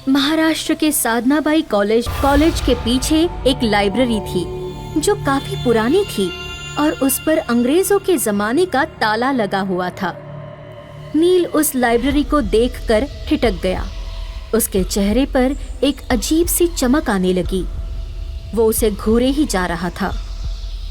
महाराष्ट्र के साधनाबाई कॉलेज के पीछे एक लाइब्रेरी थी जो काफी पुरानी थी और उस पर अंग्रेजों के जमाने का ताला लगा हुआ था। नील उस लाइब्रेरी को देखकर ठिठक गया। उसके चेहरे पर एक अजीब सी चमक आने लगी। वो उसे घूरे ही जा रहा था।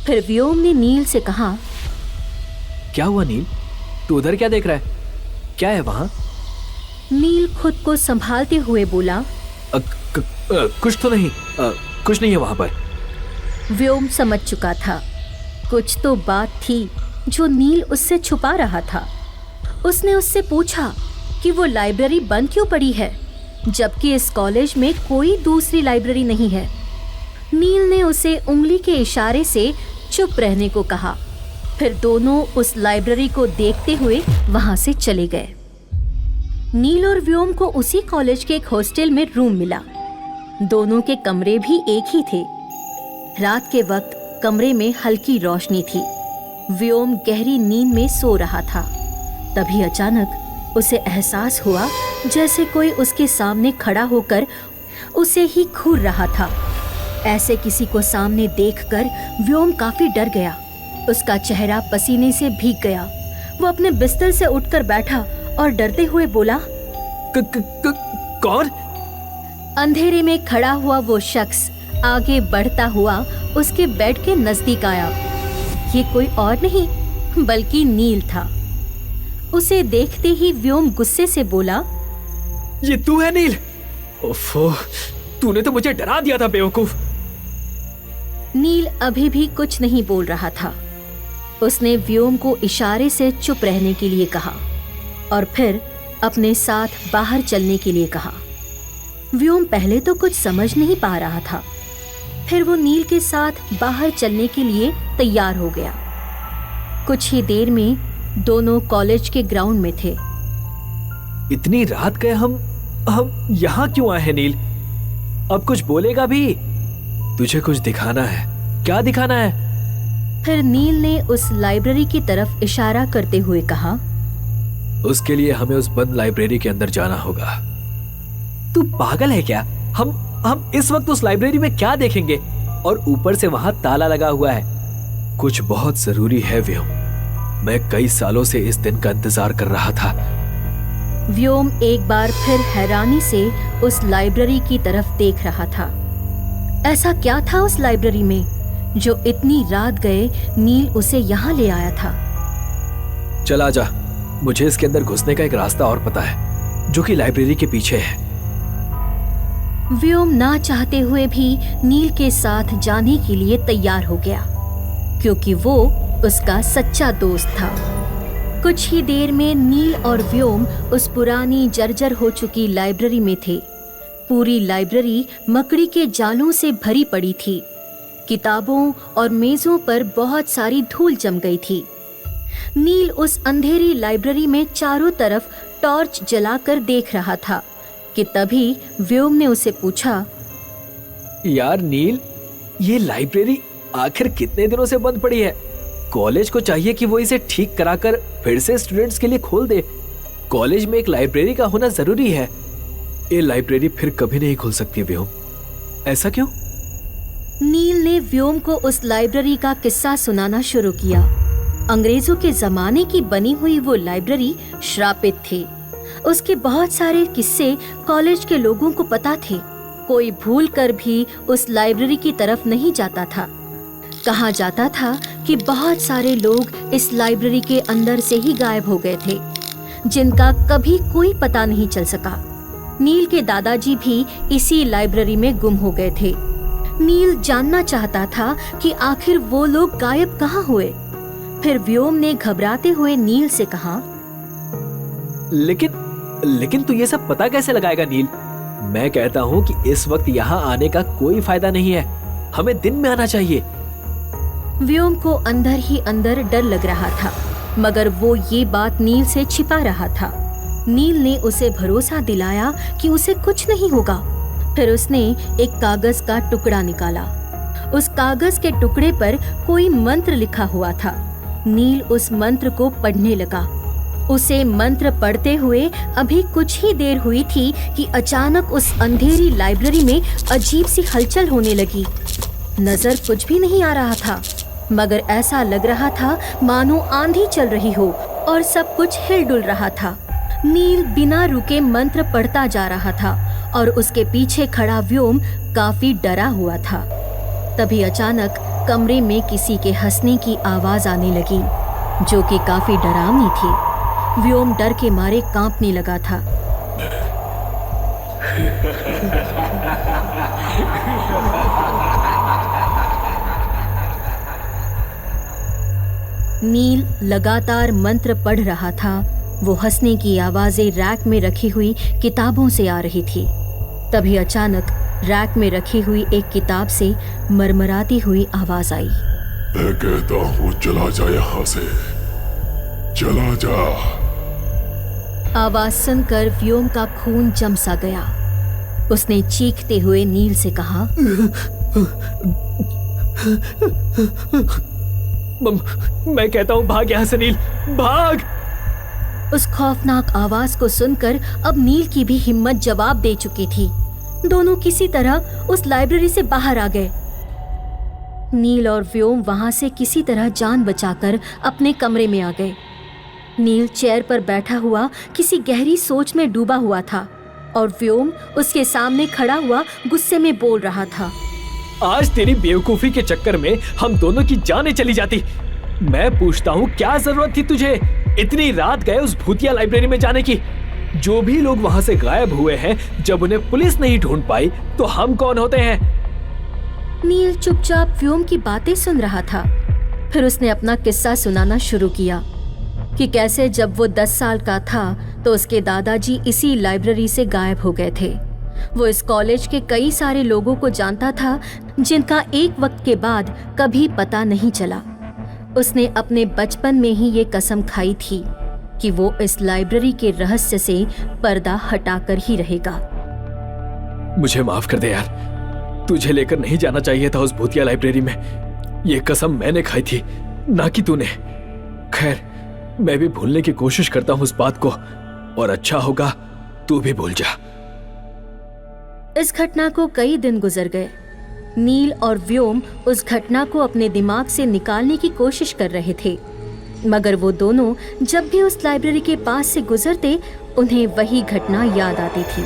फिर व्योम ने नील से कहा, क्या हुआ नील, तू उधर क्या देख रहा है? क्या है वहां? नील खुद को संभालते हुए बोला, कुछ तो नहीं, कुछ नहीं है वहां पर। व्योम समझ चुका था कुछ तो बात थी जो नील उससे छुपा रहा था। उसने उससे पूछा कि वो लाइब्रेरी बंद क्यों पड़ी है जबकि इस कॉलेज में कोई दूसरी लाइब्रेरी नहीं है। नील ने उसे उंगली के इशारे से चुप रहने को कहा। फिर दोनों उस लाइब्रेरी को देखते हुए वहां से चले गए। नील और व्योम को उसी कॉलेज के एक हॉस्टल में रूम मिला। दोनों के कमरे भी एक ही थे। रात के वक्त कमरे में हल्की रोशनी थी। व्योम गहरी नींद में सो रहा था। तभी अचानक उसे एहसास हुआ जैसे कोई उसके सामने खड़ा होकर उसे ही घूर रहा था। ऐसे किसी को सामने देखकर व्योम काफी डर गया। उसका चेहरा पसीने से भीग गया। वो अपने बिस्तर से उठकर बैठा और डरते हुए बोला, कौन? अंधेरे में खड़ा हुआ वो शख्स आगे बढ़ता हुआ उसके बेड के नजदीक आया। ये कोई और नहीं बल्कि नील था। उसे देखते ही व्योम गुस्से से बोला, ये तू है नील? ओफो, तूने तो मुझे डरा दिया था बेवकूफ। नील अभी भी कुछ नहीं बोल रहा था। उसने व्योम को इशारे से चुप रहने के लिए कहा और फिर अपने साथ बाहर चलने के लिए कहा। व्योम पहले तो कुछ समझ नहीं पा रहा था। फिर वो नील के साथ बाहर चलने के लिए तैयार हो गया। कुछ ही देर में दोनों कॉलेज के ग्राउंड में थे। इतनी रात गए हम यहाँ क्यों आए हैं नील? अब कुछ बोलेगा भी? तुझे कुछ दिखाना है? क्या दिखाना है? फिर नील ने उस लाइब्रेरी की तरफ इशारा करते हुए कहा, उसके लिए हमें उस बंद लाइब्रेरी के अंदर जाना होगा। तू पागल है क्या? हम इस वक्त उस लाइब्रेरी में क्या देखेंगे? और ऊपर से वहां ताला लगा हुआ है। कुछ बहुत जरूरी है व्योम। मैं कई सालों से इस दिन का इंतजार कर रहा था। व्योम एक बार फिर हैरानी से उस लाइब्रेरी की तरफ देख रहा था। ऐसा क्या था उस लाइब्रेरी में जो इतनी रात गए नील उसे यहाँ ले आया था? चला जा, मुझे इसके अंदर घुसने का एक रास्ता और पता है जो कि लाइब्रेरी के पीछे है। व्योम ना चाहते हुए भी नील के साथ जाने के लिए तैयार हो गया क्योंकि वो उसका सच्चा दोस्त था। कुछ ही देर में नील और व्योम उस पुरानी जर्जर हो चुकी लाइब्रेरी में थे। पूरी लाइब्रेरी मकड़ी के जालों से भरी पड़ी थी। किताबों और मेजों पर बहुत सारी धूल जम गई थी। नील उस अंधेरी लाइब्रेरी में चारों तरफ टॉर्च जलाकर देख रहा था कि तभी व्योम ने उसे पूछा, यार नील, ये लाइब्रेरी आखिर कितने दिनों से बंद पड़ी है? कॉलेज को चाहिए कि वो इसे ठीक कराकर फिर से स्टूडेंट्स के लिए खोल दे। कॉलेज में एक लाइब्रेरी का होना जरूरी है। ये लाइब्रेरी फिर कभी नहीं खुल सकती व्योम। ऐसा क्यों? नील ने व्योम को उस लाइब्रेरी का किस्सा सुनाना शुरू किया। अंग्रेजों के जमाने की बनी हुई वो लाइब्रेरी श्रापित थी। उसके बहुत सारे किस्से कॉलेज के लोगों को पता थे। कोई भूल कर भी उस लाइब्रेरी की तरफ नहीं जाता था। कहा जाता था कि बहुत सारे लोग इस लाइब्रेरी के अंदर से ही गायब हो गए थे जिनका कभी कोई पता नहीं चल सका। नील के दादाजी भी इसी लाइब्रेरी में गुम हो गए थे। नील जानना चाहता था कि आखिर वो लोग गायब कहाँ हुए। फिर व्योम ने घबराते हुए नील से कहा, लेकिन तू ये सब पता कैसे लगाएगा नील? मैं कहता हूँ कि इस वक्त यहाँ आने का कोई फायदा नहीं है। हमें दिन में आना चाहिए। व्योम को अंदर ही अंदर डर लग रहा था मगर वो ये बात नील से छिपा रहा था। नील ने उसे भरोसा दिलाया कि उसे कुछ नहीं होगा। फिर उसने एक कागज का टुकड़ा निकाला। उस कागज के टुकड़े पर कोई मंत्र लिखा हुआ था। नील उस मंत्र को पढ़ने लगा उसे मंत्र पढ़ते हुए अभी कुछ ही देर हुई थी कि अचानक उस अंधेरी लाइब्रेरी में अजीब सी हलचल होने लगी। नजर कुछ भी नहीं आ रहा था, मगर ऐसा लग रहा था मानो आंधी चल रही हो और सब कुछ हिलडुल रहा था। नील बिना रुके मंत्र पढ़ता जा रहा था और उसके पीछे खड़ा व्योम काफी डरा हुआ था। तभी अचानक कमरे में किसी के हंसने की आवाज आने लगी, जो कि काफी डरावनी थी। व्योम डर के मारे कांपने लगा था। नील लगातार मंत्र पढ़ रहा था। वो हंसने की आवाजें रैक में रखी हुई किताबों से आ रही थी। तभी अचानक रैक में रखी हुई एक किताब से मरमराती हुई आवाज आई। मैं कहता हूँ चला जा यहाँ से, चला जा। आवाज सुनकर व्योम का खून जम सा गया। उसने चीखते हुए नील से कहा, मैं कहता हूँ भाग यहाँ से नील, भाग। उस खौफनाक आवाज को सुनकर अब नील की भी हिम्मत जवाब दे चुकी थी। दोनों किसी तरह उस लाइब्रेरी से बाहर आ गए। नील और व्योम वहां से किसी तरह जान बचाकर अपने कमरे में आ गए। नील चेयर पर बैठा हुआ किसी गहरी सोच में डूबा हुआ था और व्योम उसके सामने खड़ा हुआ गुस्से में बोल रहा था। आज तेरी बेवकूफी के चक्कर में हम दोनों की जानें चली जाती। मैं पूछता हूँ क्या जरूरत थी तुझे इतनी रात गए उस भूतिया लाइब्रेरी में जाने की? जो भी लोग वहां से गायब हुए हैं, जब उन्हें पुलिस नहीं ढूंढ पाई तो हम कौन होते हैं? नील चुपचाप व्योम की बातें सुन रहा था। फिर उसने अपना किस्सा सुनाना शुरू किया कि कैसे जब वो 10 साल का था तो उसके दादाजी इसी लाइब्रेरी से गायब हो गए थे। वो इस कॉलेज के कई सारे लोगों को जानता था जिनका एक वक्त के बाद कभी पता नहीं चला। उसने अपने बचपन में ही ये कसम खाई थी कि वो इस लाइब्रेरी के रहस्य से पर्दा हटाकर ही रहेगा। मुझे माफ कर दे यार, तुझे लेकर नहीं जाना चाहिए था उस भूतिया लाइब्रेरी में। ये कसम मैंने खाई थी, ना कि तूने। खैर, मैं भी भूलने की कोशिश करता हूँ उस बात को, और अच्छा होगा तू भी भूल जा। इस घटना को कई दिन गुजर गए। नील और व्योम उस घटना को अपने दिमाग से निकालने की कोशिश कर रहे थे, मगर वो दोनों जब भी उस लाइब्रेरी के पास से गुजरते उन्हें वही घटना याद आती थी।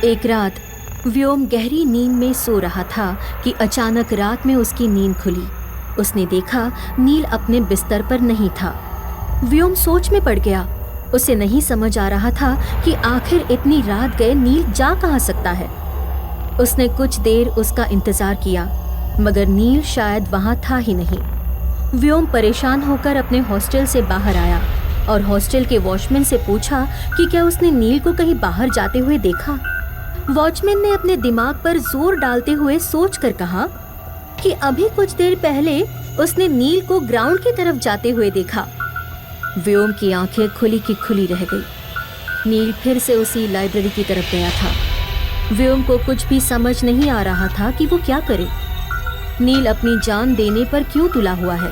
एक रात व्योम गहरी नींद में सो रहा था कि अचानक रात में उसकी नींद खुली। उसने देखा नील अपने बिस्तर पर नहीं था। व्योम सोच में पड़ गया। उसे नहीं समझ आ रहा था कि आखिर इतनी रात गए नील जा कहाँ सकता है। उसने कुछ देर उसका इंतजार किया, मगर नील शायद वहां था ही नहीं। व्योम परेशान होकर अपने हॉस्टल से बाहर आया और हॉस्टल के वॉचमैन से पूछा कि क्या उसने नील को कहीं बाहर जाते हुए देखा। वॉचमैन ने अपने दिमाग पर जोर डालते हुए सोचकर कहा कि अभी कुछ देर पहले उसने नील को ग्राउंड की तरफ जाते हुए देखा। व्योम की आंखें खुली की खुली रह गई। नील फिर से उसी लाइब्रेरी की तरफ गया था। व्योम को कुछ भी समझ नहीं आ रहा था कि वो क्या करे। नील अपनी जान देने पर क्यों तुला हुआ है।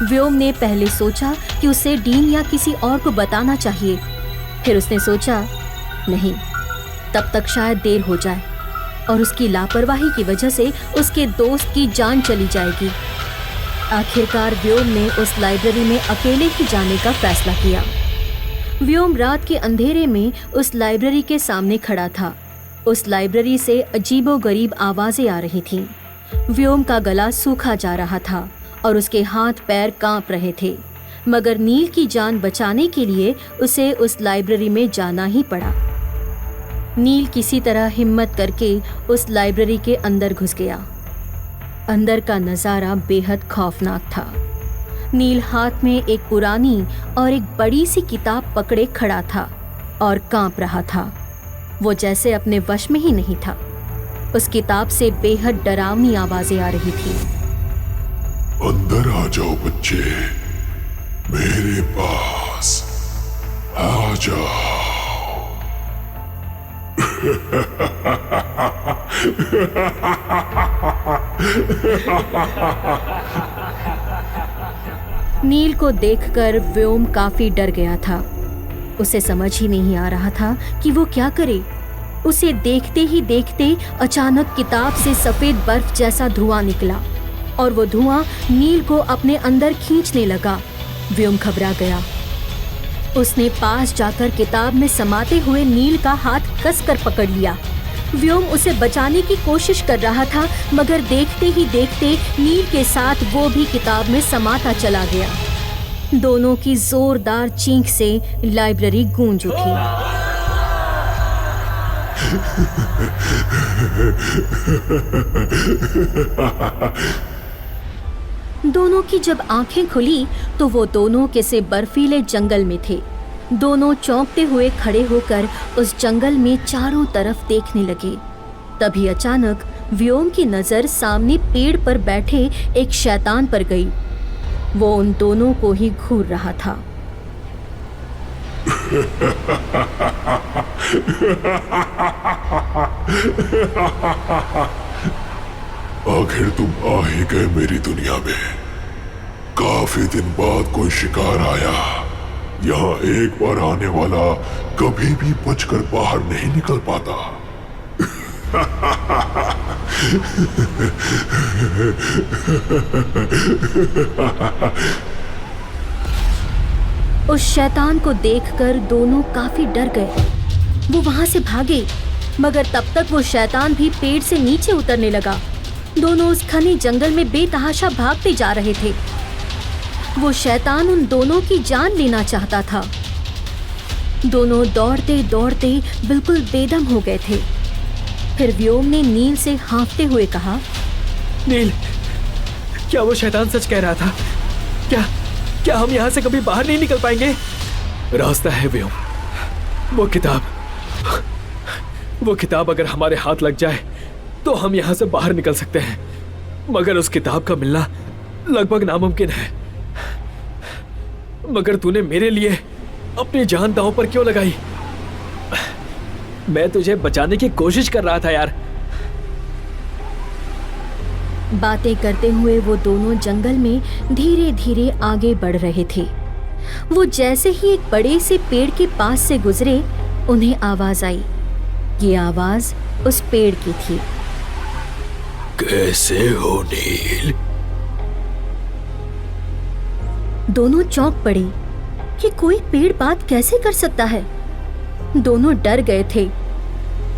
व्योम ने पहले सोचा कि उसे डीन या किसी और को बताना चाहिए। फिर उसने सोचा नहीं, तब तक शायद देर हो जाए और उसकी लापरवाही की वजह से उसके दोस्त की जान चली जाएगी। आखिरकार व्योम ने उस लाइब्रेरी में अकेले ही जाने का फैसला किया। व्योम रात के अंधेरे में उस लाइब्रेरी के सामने खड़ा था। उस लाइब्रेरी से अजीबोगरीब आवाजें आ रही थीं। व्योम का गला सूखा जा रहा था और उसके हाथ पैर कांप रहे थे, मगर नील की जान बचाने के लिए उसे उस लाइब्रेरी में जाना ही पड़ा। नील किसी तरह हिम्मत करके उस लाइब्रेरी के अंदर घुस गया। अंदर का नजारा बेहद खौफनाक था। नील हाथ में एक पुरानी और एक बड़ी सी किताब पकड़े खड़ा था और कांप रहा था। वो जैसे अपने वश में ही नहीं था। उस किताब से बेहद डरावनी आवाजें आ रही थी। अंदर आ जाओ बच्चे, मेरे पास आ जाओ। नील को देखकर व्योम काफी डर गया था। उसे समझ ही नहीं आ रहा था कि वो क्या करे। उसे देखते ही देखते अचानक किताब से सफेद बर्फ जैसा धुआं निकला और वो धुआं नील को अपने अंदर खींचने लगा। व्योम घबरा गया। उसने पास जाकर किताब में समाते हुए नील का हाथ कसकर पकड़ लिया। व्योम उसे बचाने की कोशिश कर रहा था, मगर देखते ही देखते नील के साथ वो भी किताब में समाता चला गया। दोनों की जोरदार चीख से लाइब्रेरी गूंज उठी। दोनों की जब आंखें खुली तो वो दोनों किसी बर्फीले जंगल में थे। दोनों चौंकते हुए खड़े होकर उस जंगल में चारों तरफ देखने लगे। तभी अचानक व्योम की नजर सामने पेड़ पर बैठे एक शैतान पर गई। वो उन दोनों को ही घूर रहा था। आखिर तुम आ ही गए मेरी दुनिया में। काफी दिन बाद कोई शिकार आया। यहाँ एक बार आने वाला कभी भी बचकर बाहर नहीं निकल पाता। उस शैतान को देखकर दोनों काफी डर गए। वो वहां से भागे, मगर तब तक वो शैतान भी पेड़ से नीचे उतरने लगा। दोनों उस घने जंगल में बेतहाशा भागते जा रहे थे। वो शैतान उन दोनों की जान लेना चाहता था। दोनों दौड़ते दौड़ते बिल्कुल बेदम हो गए थे। फिर व्योम ने नील से हाँफते हुए कहा, नील, क्या वो शैतान सच कह रहा था? क्या हम यहाँ से कभी बाहर नहीं निकल पाएंगे? रास्ता है व्योम। वो किताब अगर हमारे हाथ लग जाए तो हम यहाँ से बाहर निकल सकते हैं, मगर उस किताब का मिलना लगभग नामुमकिन है। मगर तूने मेरे लिए अपनी जान दांव पर क्यों लगाई? मैं तुझे बचाने की कोशिश कर रहा था यार। बातें करते हुए वो दोनों जंगल में धीरे धीरे आगे बढ़ रहे थे। वो जैसे ही एक बड़े से पेड़ के पास से गुजरे, उन्हें आवाज आई। ये आवाज उस पेड़ की थी। कैसे हो नील? दोनों चौंक पड़े कि कोई पेड़ बात कैसे कर सकता है। दोनों डर गए थे।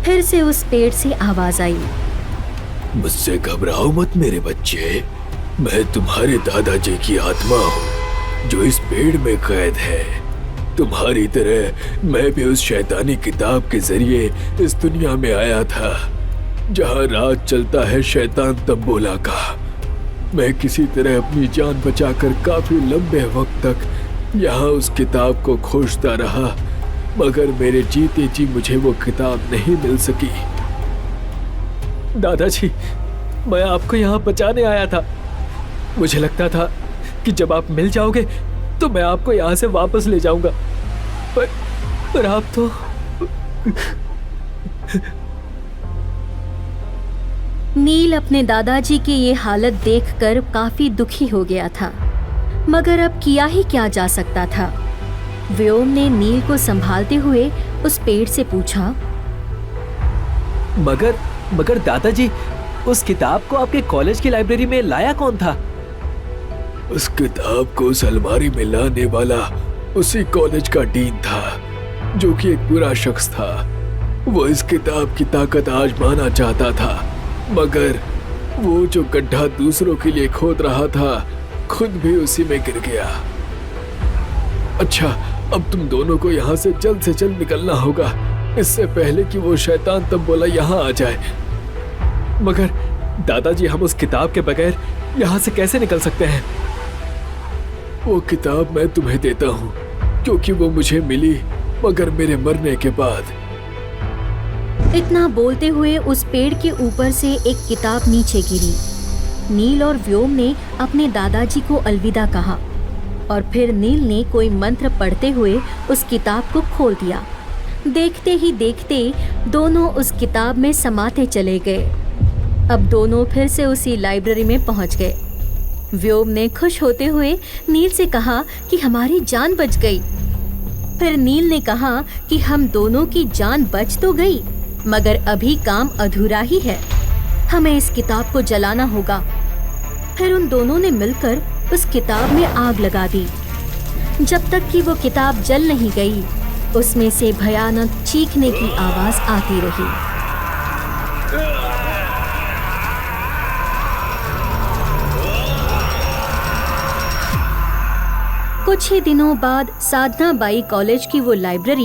फिर से उस पेड़ से आवाज आई, मुझसे घबराओ मत मेरे बच्चे। मैं तुम्हारे दादाजी की आत्मा हूँ जो इस पेड़ में कैद है। तुम्हारी तरह मैं भी उस शैतानी किताब के जरिए इस दुनिया में आया था जहाँ राज चलता है शैतान तंबोला का। मैं किसी तरह अपनी जान बचाकर काफी लंबे वक्त तक यहाँ उस किताब को खोजता रहा, मगर मेरे जीते जी मुझे वो किताब नहीं मिल सकी। दादाजी, मैं आपको यहाँ बचाने आया था। मुझे लगता था कि जब आप मिल जाओगे तो मैं आपको यहाँ से वापस ले जाऊंगा, पर आप तो नील अपने दादाजी की ये हालत देखकर काफी दुखी हो गया था, मगर अब किया ही क्या जा सकता था। व्योम ने नील को संभालते हुए उस पेड़ से पूछा, मगर दादाजी, उस किताब को आपके कॉलेज की लाइब्रेरी में लाया कौन था? उस किताब को उस अलमारी में लाने वाला उसी कॉलेज का डीन था, जो कि एक बुरा शख्स था। वो इस किताब की ताकत आजमाना चाहता था, मगर वो जो गड्ढा दूसरों के लिए खोद रहा था खुद भी उसी में गिर गया। अच्छा, अब तुम दोनों को यहाँ से जल्द निकलना होगा, इससे पहले कि वो शैतान तंबोला यहाँ आ जाए। मगर दादाजी, हम उस किताब के बगैर यहाँ से कैसे निकल सकते हैं? वो किताब मैं तुम्हें देता हूँ क्योंकि वो मुझे मिली मगर मेरे मरने के बाद। इतना बोलते हुए उस पेड़ के ऊपर से एक किताब नीचे गिरी। नील और व्योम ने अपने दादाजी को अलविदा कहा और फिर नील ने कोई मंत्र पढ़ते हुए उस किताब को खोल दिया। देखते ही देखते दोनों उस किताब में समाते चले गए। अब दोनों फिर से उसी लाइब्रेरी में पहुंच गए। व्योम ने खुश होते हुए नील से कहा कि हमारी जान बच गई। फिर नील ने कहा कि हम दोनों की जान बच तो गई, मगर अभी काम अधूरा ही है। हमें इस किताब को जलाना होगा। फिर उन दोनों ने मिलकर उस किताब में आग लगा दी। जब तक कि वो किताब जल नहीं गई, उसमें से भयानक चीखने की आवाज आती रही। कुछ ही दिनों बाद साधना बाई कॉलेज की वो लाइब्रेरी